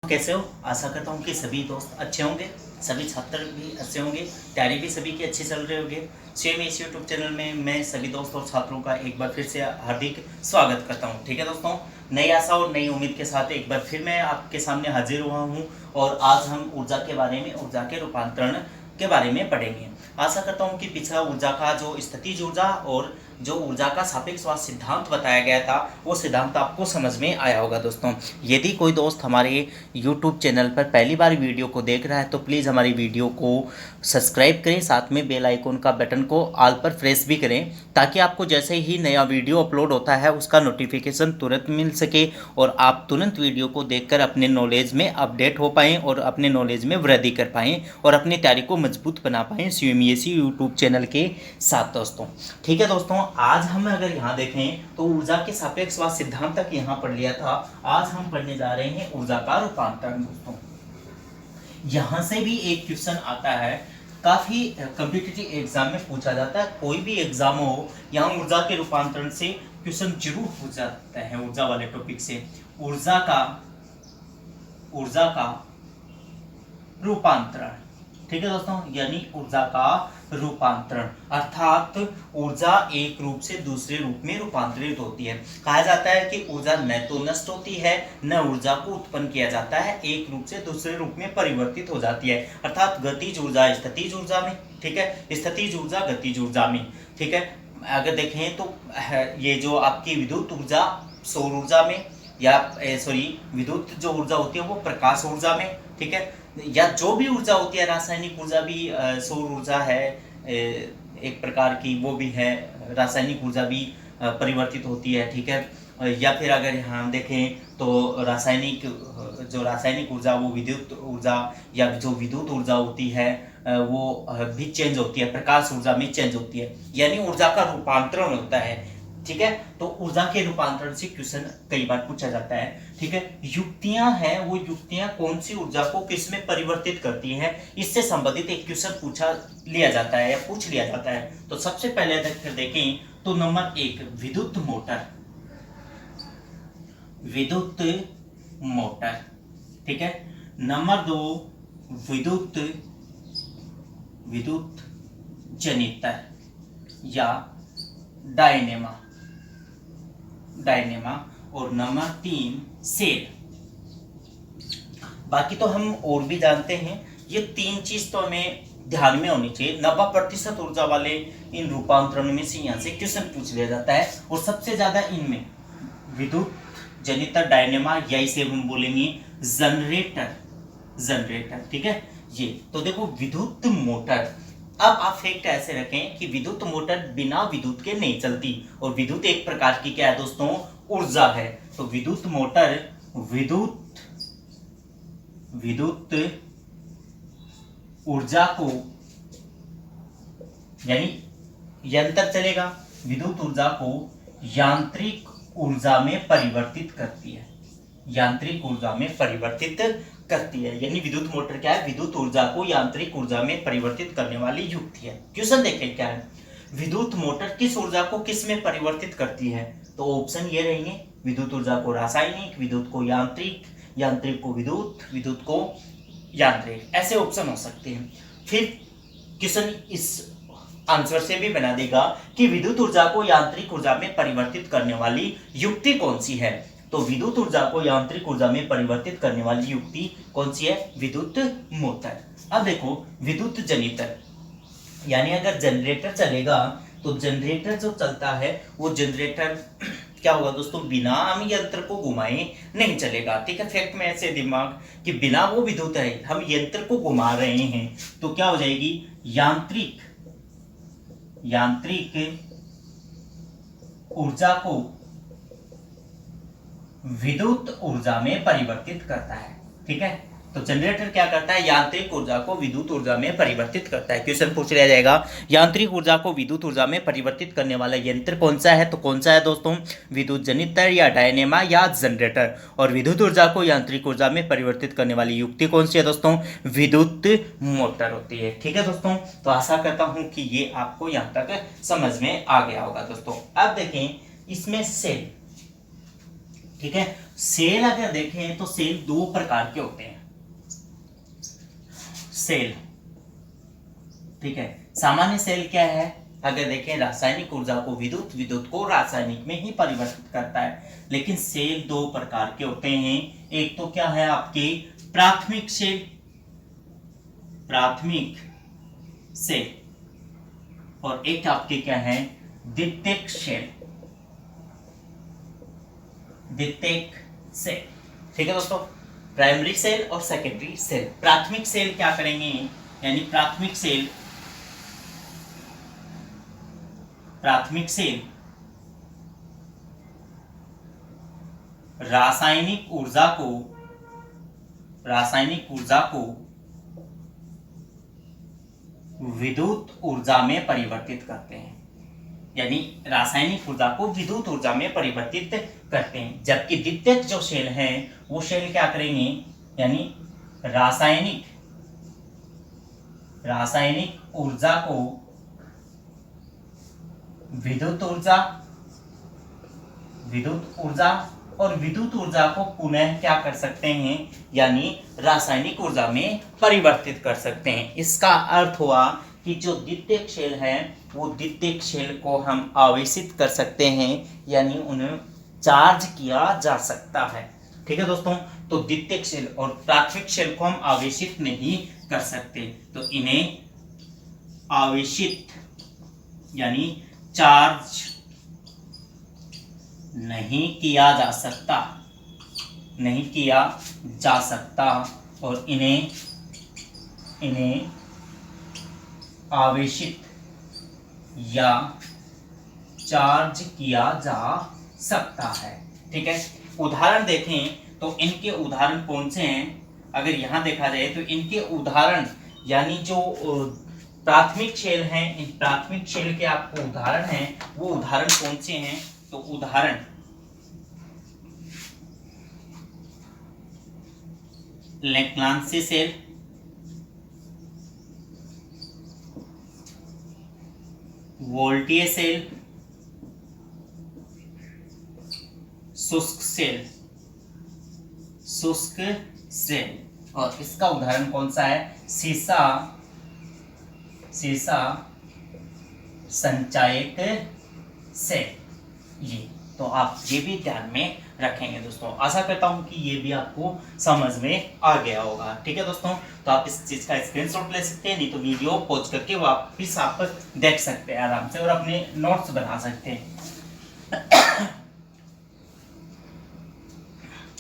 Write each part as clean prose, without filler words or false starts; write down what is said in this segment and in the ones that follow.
कैसे हो? आशा करता हूँ कि सभी दोस्त अच्छे होंगे, सभी छात्र भी अच्छे होंगे, तैयारी भी सभी की अच्छी चल रही होगी। सेम इस यूट्यूब चैनल में मैं सभी दोस्तों और छात्रों का एक बार फिर से हार्दिक स्वागत करता हूँ। ठीक है दोस्तों, नई आशा और नई उम्मीद के साथ एक बार फिर मैं आपके सामने हाजिर हुआ हूँ और आज हम ऊर्जा के बारे में, ऊर्जा के रूपांतरण के बारे में पढ़ेंगे। आशा करता हूँ कि पिछला ऊर्जा का जो स्थितिज ऊर्जा और जो ऊर्जा का सापेक्षवाद सिद्धांत बताया गया था वो सिद्धांत आपको समझ में आया होगा। दोस्तों, यदि कोई दोस्त हमारे YouTube चैनल पर पहली बार वीडियो को देख रहा है तो प्लीज़ हमारी वीडियो को सब्सक्राइब करें, साथ में बेल आइकन का बटन को ऑल पर प्रेस भी करें ताकि आपको जैसे ही नया वीडियो अपलोड होता है उसका नोटिफिकेशन तुरंत मिल सके और आप तुरंत वीडियो को देखकर अपने नॉलेज में अपडेट हो पाएँ और अपने नॉलेज में वृद्धि कर पाएँ और अपनी तैयारी को मजबूत बना पाएँ CMSE यूट्यूब चैनल के साथ। दोस्तों, ठीक है दोस्तों, आज हम अगर यहाँ देखें तो ऊर्जा के सापेक्षवाद सिद्धांत तक यहाँ पढ़ लिया था। आज हम पढ़ने जा रहे हैं ऊर्जा का रूपांतरण। दोस्तों, यहाँ से भी एक क्वेश्चन आता है, काफी कॉम्पिटिटिव एग्जाम में पूछा जाता है। कोई भी एग्जाम हो, यहाँ ऊर्जा के रूपांतरण से क्वेश्चन जरूर पूछा जाता है। ऊर्जा वाले टॉपिक से ऊर्जा का रूपांतरण। ठीक है दोस्तों, यानी ऊर्जा का रूपांतरण अर्थात ऊर्जा एक रूप से दूसरे रूप में रूपांतरित होती है। कहा जाता है कि ऊर्जा न तो नष्ट होती है न ऊर्जा को उत्पन्न किया जाता है, एक रूप से दूसरे रूप में परिवर्तित हो जाती है। अर्थात गतिज ऊर्जा स्थितिज ऊर्जा में, ठीक है, स्थितिज ऊर्जा गतिज ऊर्जा में। ठीक है, अगर देखें तो ये जो आपकी विद्युत ऊर्जा सौर ऊर्जा में या विद्युत जो ऊर्जा होती है वो प्रकाश ऊर्जा में, ठीक है, या जो भी ऊर्जा होती है, रासायनिक ऊर्जा भी सौर ऊर्जा है एक प्रकार की, वो भी है, रासायनिक ऊर्जा भी परिवर्तित होती है। ठीक है, या फिर अगर हम देखें तो रासायनिक ऊर्जा वो विद्युत ऊर्जा या जो विद्युत ऊर्जा होती है वो भी चेंज होती है, प्रकाश ऊर्जा में चेंज होती है, यानी ऊर्जा का रूपांतरण होता है। ठीक है, तो ऊर्जा के रूपांतरण से क्वेश्चन कई बार पूछा जाता है। ठीक है, युक्तियां हैं, वो युक्तियां कौन सी ऊर्जा को किस में परिवर्तित करती हैं, इससे संबंधित एक क्वेश्चन पूछ लिया जाता है। तो सबसे पहले अगर देखें तो नंबर 1 विद्युत मोटर, ठीक है। नंबर 2 विद्युत जनित्र या डायनेमा और नंबर 3 सेल। बाकी तो हम और भी जानते हैं, ये 3 चीज तो हमें ध्यान में होनी चाहिए। 90% ऊर्जा वाले इन रूपांतरण में से यहाँ से क्वेश्चन पूछ लिया जाता है और सबसे ज्यादा इनमें विद्युत जनित्र डायनेमा या इसे हम बोलेंगे जनरेटर। ठीक है, ये तो देखो विद्युत मोटर। अब आप फैक्ट ऐसे रखें कि विद्युत मोटर बिना विद्युत के नहीं चलती और विद्युत एक प्रकार की क्या है दोस्तों, ऊर्जा है। तो विद्युत मोटर विद्युत ऊर्जा को, यानी यंत्र चलेगा, विद्युत ऊर्जा को यांत्रिक ऊर्जा में परिवर्तित करती है, यानी विद्युत मोटर क्या है, विद्युत ऊर्जा को यांत्रिक ऊर्जा में परिवर्तित करने वाली युक्ति है। क्वेश्चन देखें क्या है, विद्युत मोटर किस ऊर्जा को किस में परिवर्तित करती है? तो ऑप्शन ये रहेंगे, विद्युत ऊर्जा को रासायनिक, विद्युत को यांत्रिक को विद्युत को यांत्रिक, ऐसे ऑप्शन हो सकते हैं। फिर क्वेश्चन इस आंसर से भी बना देगा कि विद्युत ऊर्जा को यांत्रिक ऊर्जा में परिवर्तित करने वाली युक्ति कौन सी है। तो विद्युत ऊर्जा को यांत्रिक ऊर्जा में परिवर्तित करने वाली युक्ति कौन सी है, विद्युत मोटर। अब देखो विद्युत जनित्र, यानी अगर जनरेटर चलेगा तो जनरेटर जो चलता है वो जनरेटर क्या होगा दोस्तों, बिना हम यंत्र को घुमाए नहीं चलेगा। ठीक है, फैक्ट में ऐसे दिमाग कि बिना वो विद्युत है, हम यंत्र को घुमा रहे हैं तो क्या हो जाएगी, यांत्रिक ऊर्जा को विद्युत ऊर्जा में परिवर्तित करता है। ठीक है, तो जनरेटर क्या करता है, यांत्रिक ऊर्जा को विद्युत ऊर्जा में परिवर्तित करता है। क्वेश्चन पूछ लिया जाएगा, यांत्रिक ऊर्जा को विद्युत ऊर्जा में परिवर्तित करने वाला यंत्र कौन सा है? तो कौन सा है दोस्तों, विद्युत जनित्र या डायनेमा या जनरेटर। और विद्युत ऊर्जा को यांत्रिक ऊर्जा में परिवर्तित करने वाली युक्ति कौन सी है दोस्तों, विद्युत मोटर होती है। ठीक है दोस्तों, तो आशा करता हूं कि ये आपको यहाँ तक समझ में आ गया होगा। दोस्तों अब देखें इसमें सेल, ठीक है। सेल अगर देखें तो सेल दो प्रकार के होते हैं। सेल, ठीक है। सामान्य सेल क्या है, अगर देखें रासायनिक ऊर्जा को विद्युत, विद्युत को रासायनिक में ही परिवर्तित करता है। लेकिन सेल दो प्रकार के होते हैं। एक तो क्या है आपके प्राथमिक सेल, प्राथमिक सेल, और एक आपके क्या है द्वितीयक सेल, द्वितीयक सेल। ठीक है दोस्तों, प्राइमरी सेल और सेकेंडरी सेल। प्राथमिक सेल क्या करेंगे, यानी प्राथमिक सेल, प्राथमिक सेल रासायनिक ऊर्जा को, रासायनिक ऊर्जा को विद्युत ऊर्जा में परिवर्तित करते हैं, यानी रासायनिक ऊर्जा को विद्युत ऊर्जा में परिवर्तित करते हैं। जबकि द्वितीयक जो सेल है वो सेल क्या करेंगे, यानी रासायनिक, रासायनिक ऊर्जा को विद्युत ऊर्जा, विद्युत ऊर्जा और विद्युत ऊर्जा को पुनः क्या कर सकते हैं, यानी रासायनिक ऊर्जा में परिवर्तित कर सकते हैं। इसका अर्थ हुआ कि जो द्वितीयक सेल है वो द्वितीयक सेल को हम आवेशित कर सकते हैं, यानी उन्हें चार्ज किया जा सकता है। ठीक है दोस्तों, तो द्वितीयक सेल और प्राथमिक सेल को हम आवेशित नहीं कर सकते, तो इन्हें आवेशित यानी चार्ज नहीं किया जा सकता, नहीं किया जा सकता, और इन्हें आवेशित या चार्ज किया जा सकता है। ठीक है, उदाहरण देखें तो इनके उदाहरण कौन से हैं। अगर यहाँ देखा जाए तो इनके उदाहरण, यानी जो प्राथमिक सेल हैं, इन प्राथमिक सेल के आपको उदाहरण हैं, वो उदाहरण कौन से हैं, तो उदाहरण लेक्लांसी सेल, वोल्टीय सेल, शुष्क सेल, शुष्क सेल, और इसका उदाहरण कौन सा है, सीसा, सीसा संचायक सेल। ये तो आप ये भी ध्यान में रखेंगे दोस्तों। आशा करता हूं कि ये भी आपको समझ में आ गया होगा। ठीक है दोस्तों, तो आप इस चीज का स्क्रीनशॉट ले सकते हैं, नहीं तो वीडियो पॉज करके वापस आप देख सकते हैं आराम से और अपने नोट्स बना सकते हैं।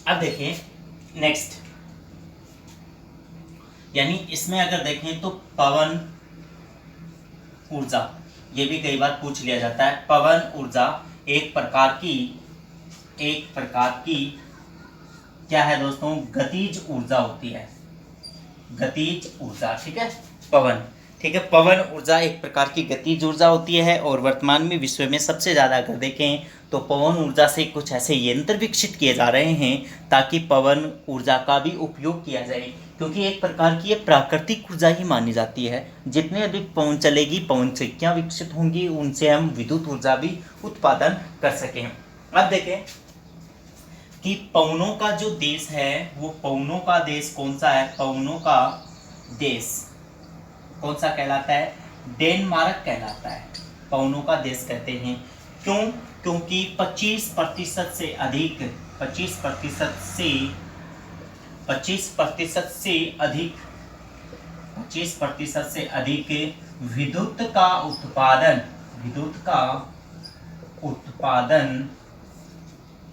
अब देखिए नेक्स्ट, यानी इसमें अगर देखें तो पवन ऊर्जा, ये भी कई बार पूछ लिया जाता है। पवन ऊर्जा एक प्रकार की क्या है दोस्तों, गतिज ऊर्जा होती है, गतिज ऊर्जा। ठीक है, पवन, ठीक है, पवन ऊर्जा एक प्रकार की गतिज ऊर्जा होती है, और वर्तमान में विश्व में सबसे ज़्यादा अगर देखें तो पवन ऊर्जा से कुछ ऐसे यंत्र विकसित किए जा रहे हैं ताकि पवन ऊर्जा का भी उपयोग किया जाए, क्योंकि एक प्रकार की ये प्राकृतिक ऊर्जा ही मानी जाती है। जितने अधिक पवन चलेगी, पवन चक्कियाँ विकसित होंगी, उनसे हम विद्युत ऊर्जा भी उत्पादन कर सकें। अब देखें कि पवनों का जो देश है, वो पवनों का देश कौन सा है, पवनों का देश कौन सा कहलाता है, डेनमार्क कहलाता है। पवनों का देश कहते हैं, क्यों, क्योंकि 25% से अधिक, 25% से अधिक विद्युत का उत्पादन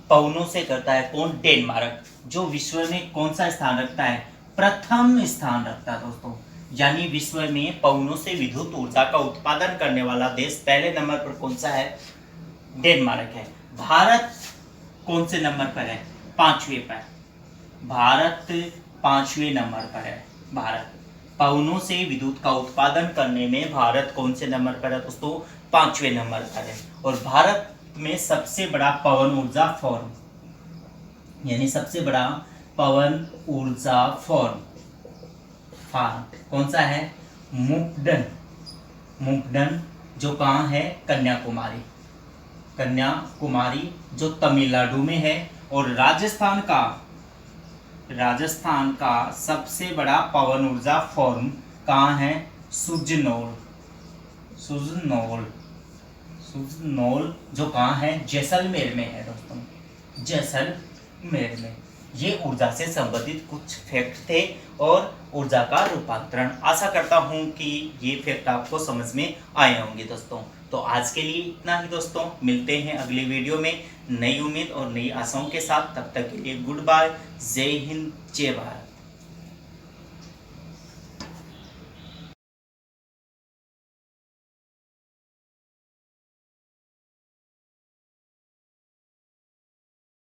पवनों से करता है। कौन, डेनमार्क, जो विश्व में कौन सा स्थान रखता है, प्रथम स्थान रखता है दोस्तों। यानी विश्व में पवनों से विद्युत ऊर्जा का उत्पादन करने वाला देश पहले नंबर पर कौन सा है, डेनमार्क है। भारत कौन से नंबर पर है, 5वें पर, भारत 5वें नंबर पर है। भारत पवनों से विद्युत का उत्पादन करने में भारत कौन से नंबर पर है दोस्तों, 5वें नंबर पर है। और भारत में सबसे बड़ा पवन ऊर्जा फॉर्म, यानी सबसे बड़ा पवन ऊर्जा फॉर्म कौन सा है, मुकदन, मुकदन जो कहाँ है, कन्याकुमारी, कन्याकुमारी जो तमिलनाडु में है, और राजस्थान का सबसे बड़ा पवन ऊर्जा फॉर्म कहाँ है? सुजनौल जो कहाँ है? जैसलमेर में है दोस्तों, जैसलमेर में। ये ऊर्जा से संबंधित कुछ फैक्ट थे और ऊर्जा का रूपांतरण। आशा करता हूँ कि ये फैक्ट आपको समझ में आए होंगे दोस्तों। तो आज के लिए इतना ही दोस्तों, मिलते हैं अगली वीडियो में नई उम्मीद और नई आशाओं के साथ। तब तक के लिए गुड बाय, जय हिंद, जय भारत।